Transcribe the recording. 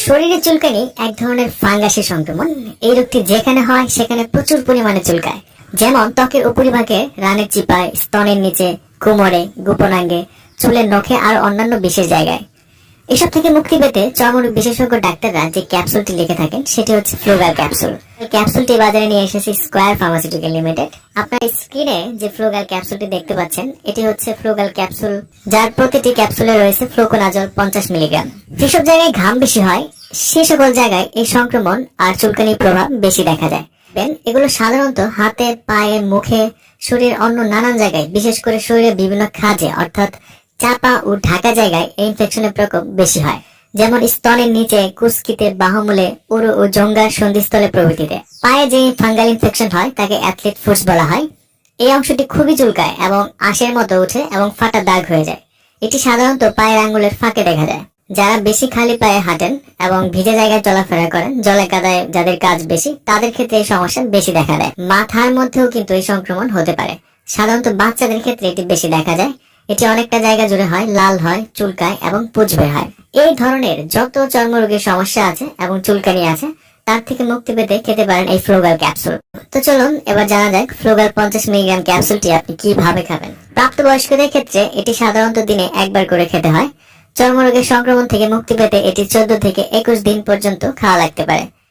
শরীরে চুলকানি এক ধরনের ফাঙ্গাসের সংক্রমণ। এই রোগটি যেখানে হয় সেখানে প্রচুর পরিমাণে চুলকায়, যেমন ত্বকের উপরিভাগে, রানের চিপায়, স্তনের নিচে, কোমরে, গোপনাঙ্গে, চুলের নখে আর অন্যান্য বিশেষ জায়গায়। এসব থেকে মুক্তি পেতে চর্মরোগ বিশেষজ্ঞ ডাক্তাররা যে ক্যাপসুলটি লিখে থাকেন সেটি হচ্ছে ফ্লোগাল ক্যাপসুল। এই ক্যাপসুলটি বাজারে নিয়ে এসেছে স্কয়ার ফার্মাসিউটিক্যাল লিমিটেড। আপনার স্ক্রিনে যে ফ্লোগাল ক্যাপসুলটি দেখতে পাচ্ছেন এটি হচ্ছে ফ্লোগাল ক্যাপসুল, যার প্রতিটি ক্যাপসুলে রয়েছে ফ্লোকোনাজল 50 মিলিগ্রাম। যেসব জায়গায় ঘাম বেশি হয় সে সকল জায়গায় এই সংক্রমণ আর চুলকানির প্রভাব বেশি দেখা যায়। এগুলো সাধারণত হাতে, পায়ে, মুখে, শরীরের অন্য নানান জায়গায়, বিশেষ করে শরীরের বিভিন্ন খাঁজে অর্থাৎ চাপা ও ঢাকা জায়গায় এই ইনফেকশনের প্রকোপ বেশি হয়, যেমন স্তনের নিচে, কুস্কিতে, বাহুমূলে, উরু ও জঙ্ঘার সন্ধিস্থলে প্রভৃতিতে। পায়ে যে ফাঙ্গাল ইনফেকশন হয় তাকে অ্যাথলিট ফুটস বলা হয়। এই অংশটি খুবই চুলকায় এবং আঁশের মতো ওঠে এবং ফাটা দাগ হয়ে যায়। এটি সাধারণত পায়ের আঙ্গুলের ফাঁকে দেখা যায়। যারা বেশি খালি পায়ে হাঁটেন এবং ভিজে জায়গায় চলাফেরা করেন, জলে কাদায় যাদের কাজ বেশি, তাদের ক্ষেত্রে এই সমস্যা বেশি দেখা দেয়। মাথার মধ্যেও কিন্তু এই সংক্রমণ হতে পারে। সাধারণত বাচ্চাদের ক্ষেত্রে এটি বেশি দেখা যায়। এটি অনেকটা জায়গা জুড়ে হয়, লাল হয়, চুলকায় এবং পুঁজ বের হয়। এই ধরনের যত চর্মরোগের সমস্যা আছে এবং চুলকানি আছে তার থেকে মুক্তি পেতে খেতে পারেন এই ফ্লোগাল ক্যাপসুল। তো চলুন এবার জানা যাক ফ্লোগাল 50 মিলিগ্রাম ক্যাপসুলটি আপনি কিভাবে খাবেন। প্রাপ্তবয়স্কদের ক্ষেত্রে এটি সাধারণত দিনে একবার করে খেতে হয়। চর্মরোগের সংক্রমণ থেকে মুক্তি পেতে এটি 14 থেকে 21 দিন পর্যন্ত খাওয়া লাগতে পারে।